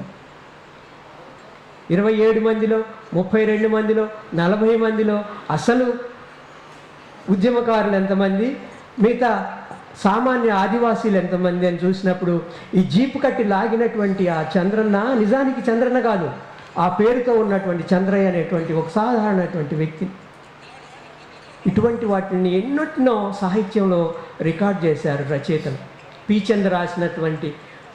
Speaker 2: 27 మందిలో, 32 మందిలో, 40 మందిలో అసలు ఉద్యమకారులు ఎంతమంది, మిగతా సామాన్య ఆదివాసీలు ఎంతమంది అని చూసినప్పుడు ఈ జీపు కట్టి లాగినటువంటి ఆ చంద్రన్న నిజానికి చంద్రన్న కాదు, ఆ పేరుతో ఉన్నటువంటి చంద్రయ్య అనేటువంటి ఒక సాధారణటువంటి వ్యక్తి. ఇటువంటి వాటిని ఎన్నో సాహిత్యంలో రికార్డ్ చేశారు రచయితలు. పి చంద్ర రాసినటువంటి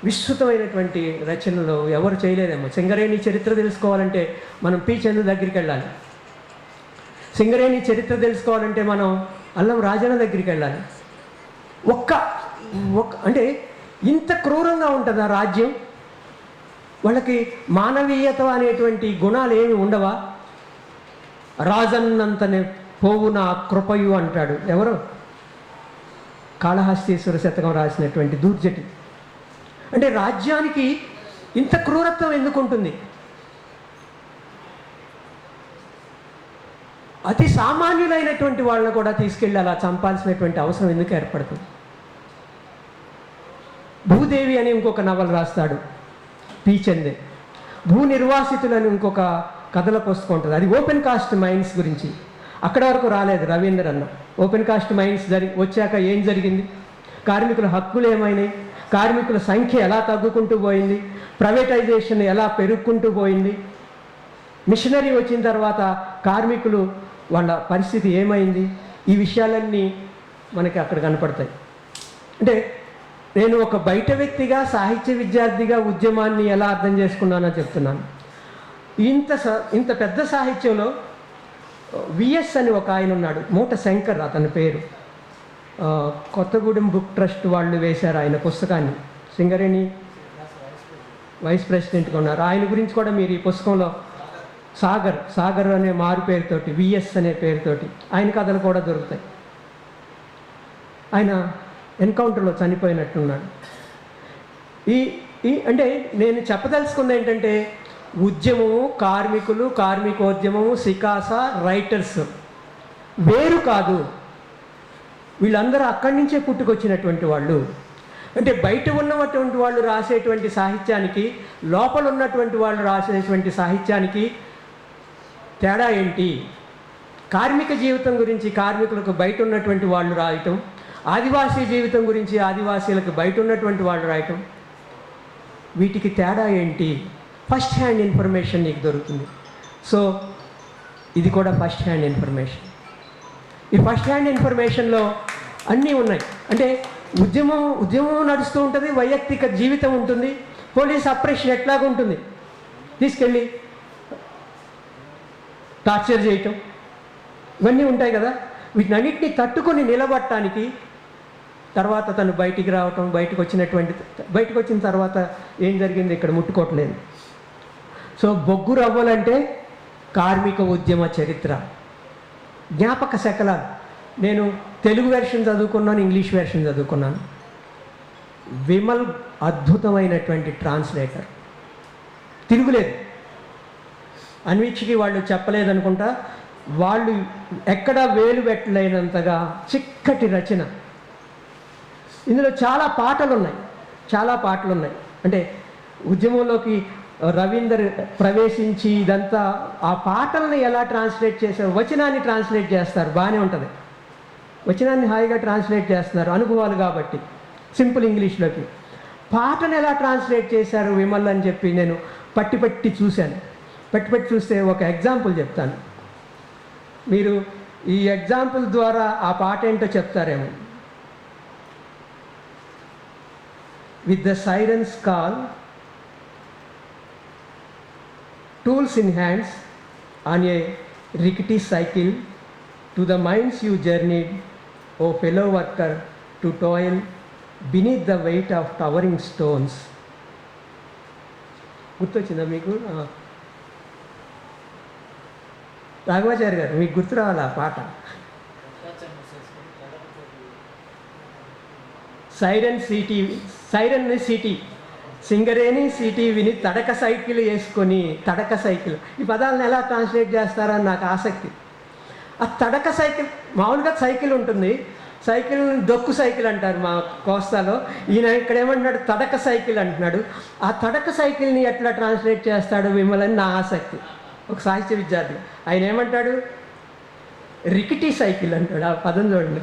Speaker 2: విస్తృతమైనటువంటి రచనలు ఎవరు చేయలేదేమో. సింగరేణి చరిత్ర తెలుసుకోవాలంటే మనం పి చంద్ర దగ్గరికి వెళ్ళాలి. సింగరేణి చరిత్ర తెలుసుకోవాలంటే మనం అల్లం రాజన్న దగ్గరికి వెళ్ళాలి. అంటే ఇంత క్రూరంగా ఉంటుంది ఆ రాజ్యం. వాళ్ళకి మానవీయత అనేటువంటి గుణాలు ఏమి ఉండవా? రాజన్నంతనే పోవు నా కృపయు అంటాడు ఎవరు? కాళహస్తీశ్వర శతకం రాసినటువంటి దూర్జటి. అంటే రాజ్యానికి ఇంత క్రూరత్వం ఎందుకు ఉంటుంది? అతి సామాన్యులైనటువంటి వాళ్ళని కూడా తీసుకెళ్ళి అలా చంపాల్సినటువంటి అవసరం ఎందుకు ఏర్పడుతుంది? భూదేవి అని ఇంకొక నవల రాస్తాడు పి చందే. భూ నిర్వాసితులని ఇంకొక కథల పుస్తకం ఉంటుంది. అది ఓపెన్ కాస్ట్ మైన్స్ గురించి. అక్కడ వరకు రాలేదు రవీంద్ర అన్న. ఓపెన్ కాస్ట్ మైన్స్ వచ్చాక ఏం జరిగింది, కార్మికుల హక్కులు ఏమైనాయి, కార్మికుల సంఖ్య ఎలా తగ్గుకుంటూ పోయింది, ప్రైవేటైజేషన్ ఎలా పెరుగుకుంటూ పోయింది, మిషనరీ వచ్చిన తర్వాత కార్మికులు వాళ్ళ పరిస్థితి ఏమైంది, ఈ విషయాలన్నీ మనకి అక్కడ కనపడతాయి. అంటే నేను ఒక బయట వ్యక్తిగా, సాహిత్య విద్యార్థిగా ఉద్యమాన్ని ఎలా అర్థం చేసుకున్నానో చెప్తున్నాను. ఇంత పెద్ద సాహిత్యంలో విఎస్ అని ఒక ఆయన ఉన్నాడు, మూట శంకర్ అతని పేరు. కొత్తగూడెం బుక్ ట్రస్ట్ వాళ్ళు వేశారు ఆయన పుస్తకాన్ని. సింగరేణి వైస్ ప్రెసిడెంట్గా ఉన్నారు. ఆయన గురించి కూడా మీరు ఈ పుస్తకంలో సాగర్ అనే మారు పేరుతోటి, విఎస్ అనే పేరుతోటి ఆయన కథలు కూడా దొరుకుతాయి. ఆయన ఎన్కౌంటర్లో చనిపోయినట్టున్నాడు. అంటే నేను చెప్పదలుచుకుంది ఏంటంటే, ఉద్యమము, కార్మికులు, కార్మికోద్యమము, సికాస, రైటర్స్ వేరు కాదు. వీళ్ళందరూ అక్కడి నుంచే పుట్టుకొచ్చినటువంటి వాళ్ళు. అంటే బయట ఉన్నటువంటి వాళ్ళు రాసేటువంటి సాహిత్యానికి, లోపల ఉన్నటువంటి వాళ్ళు రాసేటువంటి సాహిత్యానికి తేడా ఏంటి? కార్మిక జీవితం గురించి కార్మికులకు బయట ఉన్నటువంటి వాళ్ళు రాయటం, ఆదివాసీ జీవితం గురించి ఆదివాసీలకు బయట ఉన్నటువంటి వాళ్ళు రాయటం, వీటికి తేడా ఏంటి? ఫస్ట్ హ్యాండ్ ఇన్ఫర్మేషన్ నీకు దొరుకుతుంది. సో ఇది కూడా ఫస్ట్ హ్యాండ్ ఇన్ఫర్మేషన్. ఈ ఫస్ట్ హ్యాండ్ ఇన్ఫర్మేషన్లో అన్నీ ఉన్నాయి. అంటే ఉద్యమం నడుస్తూ ఉంటుంది, వైయక్తిక జీవితం ఉంటుంది, పోలీస్ అప్రెషన్ ఎట్లాగుంటుంది, తీసుకెళ్ళి టార్చర్ చేయటం, ఇవన్నీ ఉంటాయి కదా. వీటినన్నింటినీ తట్టుకొని నిలబడటానికి తర్వాత తను బయటికి రావటం, బయటకు వచ్చిన తర్వాత ఏం జరిగింది ఇక్కడ ముట్టుకోవట్లేదు. సో బొగ్గు రవ్వలంటే కార్మిక ఉద్యమ చరిత్ర, జ్ఞాపక శకలాలు. నేను తెలుగు వెర్షన్ చదువుకున్నాను, ఇంగ్లీష్ వెర్షన్ చదువుకున్నాను. విమల్ అద్భుతమైనటువంటి ట్రాన్స్లేటర్, తిరుగులేదు. అన్విచ్కి వాళ్ళు చెప్పలేదనుకుంటా, వాళ్ళు ఎక్కడ వేలు పెట్టలేనంతగా చిక్కటి రచన. ఇందులో చాలా పాటలు ఉన్నాయి. అంటే ఉద్యమంలోకి రవీందర్ ప్రవేశించి ఇదంతా ఆ పాటల్ని ఎలా ట్రాన్స్లేట్ చేశారు, వచనాన్ని ట్రాన్స్లేట్ చేస్తారు, బాగానే ఉంటుంది. వచనాన్ని హాయిగా ట్రాన్స్లేట్ చేస్తున్నారు, అనుభవాలు కాబట్టి సింపుల్ ఇంగ్లీష్లోకి. పాటను ఎలా ట్రాన్స్లేట్ చేశారు విమల్ అని చెప్పి నేను పట్టి చూశాను. పట్టి చూస్తే ఒక ఎగ్జాంపుల్ చెప్తాను. మీరు ఈ ఎగ్జాంపుల్ ద్వారా ఆ పాట ఏంటో చెప్తారేమో. With the sirens call, tools in hands, on a rickety cycle, to the mines you journeyed, O fellow worker, to toil beneath the weight of towering stones. గుర్తొచ్చిందా మీకు? రాఘవాచారి గారు, మీకు గుర్తు రావాలి ఆ పాట. సైరన్ సిటీ సింగరేణి సిటీ విని తడక సైకిల్ వేసుకొని, తడక సైకిల్ ఈ పదాలను ఎలా ట్రాన్స్లేట్ చేస్తారని నాకు ఆసక్తి. ఆ తడక సైకిల్, మామూలుగా సైకిల్ ఉంటుంది, సైకిల్ డొక్కు సైకిల్ అంటారు మా కోస్తాలో. ఈయన ఇక్కడ ఏమంటున్నాడు, తడక సైకిల్ అంటున్నాడు. ఆ తడక సైకిల్ని ఎట్లా ట్రాన్స్లేట్ చేస్తాడు విమల్ అని నా ఆసక్తి. ఒక సాహిత్య విద్యార్థి ఆయన ఏమంటాడు, రికిటీ సైకిల్ అంటాడు. ఆ పదం చూడండి.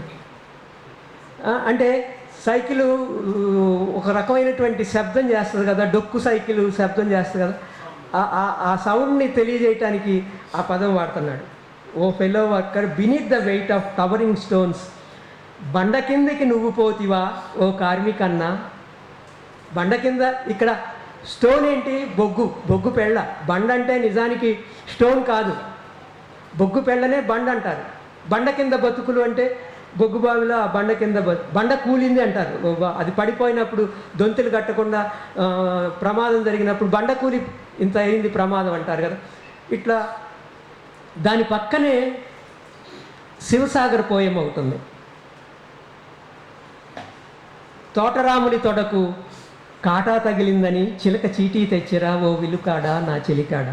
Speaker 2: అంటే సైకిల్ ఒక రకమైనటువంటి శబ్దం చేస్తుంది కదా, డొక్కు సైకిల్ శబ్దం చేస్తుంది కదా, ఆ సౌండ్ని తెలియజేయటానికి ఆ పదం వాడుతున్నాడు. O fellow worker beneath the weight of towering stones, బండ కిందకి నువ్వు పోతివా ఓ కార్మికన్నా. బండ కింద, ఇక్కడ స్టోన్ ఏంటి, బొగ్గు పెళ్ళ. బండ అంటే నిజానికి స్టోన్ కాదు, బొగ్గు పెళ్ళనే బండ అంటారు. బండ కింద బతుకులు అంటే బొగ్గు బావిలో ఆ బండ కింద బండ కూలింది అంటారు. అది పడిపోయినప్పుడు దొంతులు కట్టకుండా ప్రమాదం జరిగినప్పుడు బండ కూలి ఇంత అయింది ప్రమాదం అంటారు కదా. ఇట్లా దాని పక్కనే శివసాగర్ పోయం అవుతుంది. తోటరాముని తొడకు కాటా తగిలిందని చిలక చీటీ తెచ్చిరా ఓ విలుకాడా నా చెలికాడ.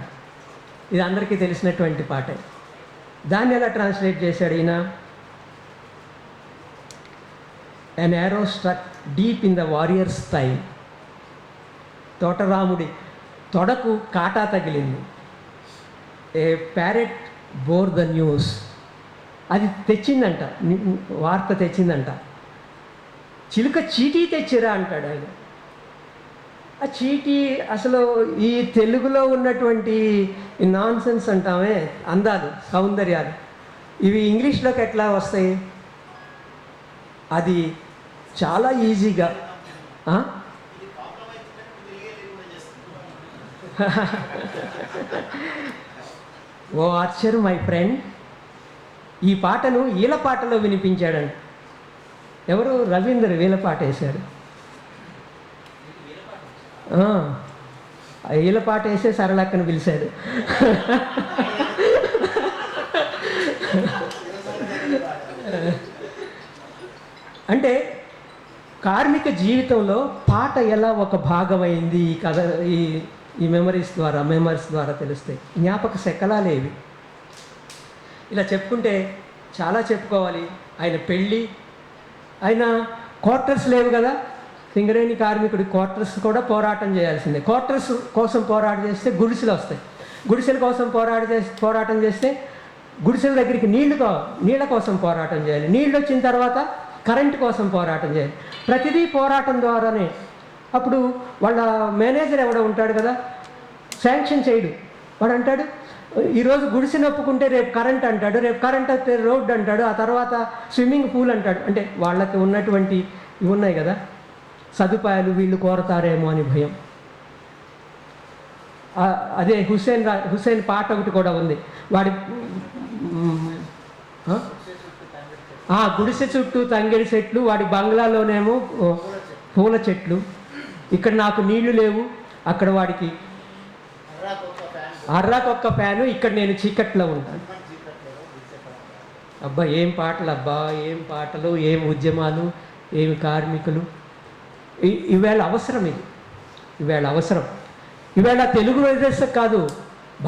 Speaker 2: ఇది అందరికీ తెలిసినటువంటి పాటే. దాన్ని ఎలా ట్రాన్స్లేట్ చేశాడు ఈయన, an arrow struck deep in the warrior's thigh. తోటరాముడి తొడకు కాటా తగిలింది. ఏ ప్యారెట్ బోర్ ద న్యూస్, అది తెచ్చిందంట, వార్త తెచ్చిందంట. చిలుక చీటీ తెచ్చిరా అంటాడు ఆయన. ఆ చీటీ అసలు ఈ తెలుగులో ఉన్నటువంటి నాన్ సెన్స్ అంటామే, అందాలు, సౌందర్యాలు, ఇవి ఇంగ్లీష్లోకి ఎట్లా వస్తాయి? అది చాలా ఈజీగా ఓ ఆర్చర్ మై ఫ్రెండ్, ఈ పాటను ఈల పాటలో వినిపించాడంట. ఎవరు? రవీందర్ వీల పాట వేశాడు. వీళ్ళ పాట వేసే సరళక్కని పిలిచాడు. అంటే కార్మిక జీవితంలో పాట ఎలా ఒక భాగమైంది ఈ కథ, ఈ మెమరీస్ ద్వారా తెలుస్తాయి. జ్ఞాపక శకలాలేవి. ఇలా చెప్పుకుంటే చాలా చెప్పుకోవాలి. ఆయన పెళ్ళి, ఆయన క్వార్టర్స్ లేవు కదా, సింగరేణి కార్మికుడి క్వార్టర్స్ కూడా పోరాటం చేయాల్సిందే. క్వార్టర్స్ కోసం పోరాటం చేస్తే గుడిసెలు వస్తాయి, గుడిసెల కోసం పోరాటం చేస్తే గుడిసెల దగ్గరికి నీళ్ళ కోసం పోరాటం చేయాలి, నీళ్ళు వచ్చిన తర్వాత కరెంటు కోసం పోరాటం చేయాలి. ప్రతిదీ పోరాటం ద్వారానే. అప్పుడు వాళ్ళ మేనేజర్ ఎవడో ఉంటాడు కదా, శాంక్షన్ చేయడు. వాడు అంటాడు ఈరోజు గుడిసెని ఒప్పుకుంటే రేపు కరెంట్ అంటాడు, రేపు కరెంట్ అయితే రోడ్డు అంటాడు, ఆ తర్వాత స్విమ్మింగ్ పూల్ అంటాడు. అంటే వాళ్ళకి ఉన్నటువంటి ఇవి ఉన్నాయి కదా సదుపాయాలు, వీళ్ళు కోరతారేమో అని భయం. అదే హుస్సేన్ పాట ఒకటి కూడా ఉంది. వాడి గుడిసె చుట్టూ తంగేడి చెట్లు, వాడి బంగ్లాలోనేమో పూల చెట్లు. ఇక్కడ నాకు నీళ్లు లేవు, అక్కడ వాడికి అర్రాకొక్క ఫ్యాను, ఇక్కడ నేను చీకట్లో ఉంటాను. అబ్బా ఏం పాటలు, అబ్బా ఏం పాటలు, ఏం ఉద్యమాలు, ఏమి కార్మికులు. ఈవేళ అవసరం, ఈవేళ అవసరం. ఈవేళ తెలుగు రైడర్స్ కాదు,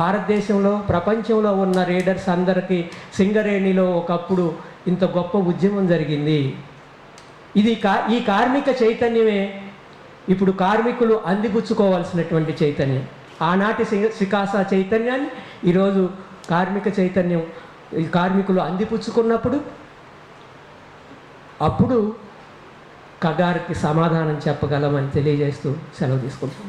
Speaker 2: భారతదేశంలో ప్రపంచంలో ఉన్న రైడర్స్ అందరికీ సింగరేణిలో ఒకప్పుడు ఇంత గొప్ప ఉద్యమం జరిగింది. ఈ కార్మిక చైతన్యమే ఇప్పుడు కార్మికులు అందిపుచ్చుకోవాల్సినటువంటి చైతన్యం. ఆనాటి సికాసా చైతన్యాన్ని ఈరోజు కార్మిక చైతన్యం, కార్మికులు అందిపుచ్చుకున్నప్పుడు అప్పుడు కగారికి సమాధానం చెప్పగలమని తెలియజేస్తూ సెలవు తీసుకుంటాం.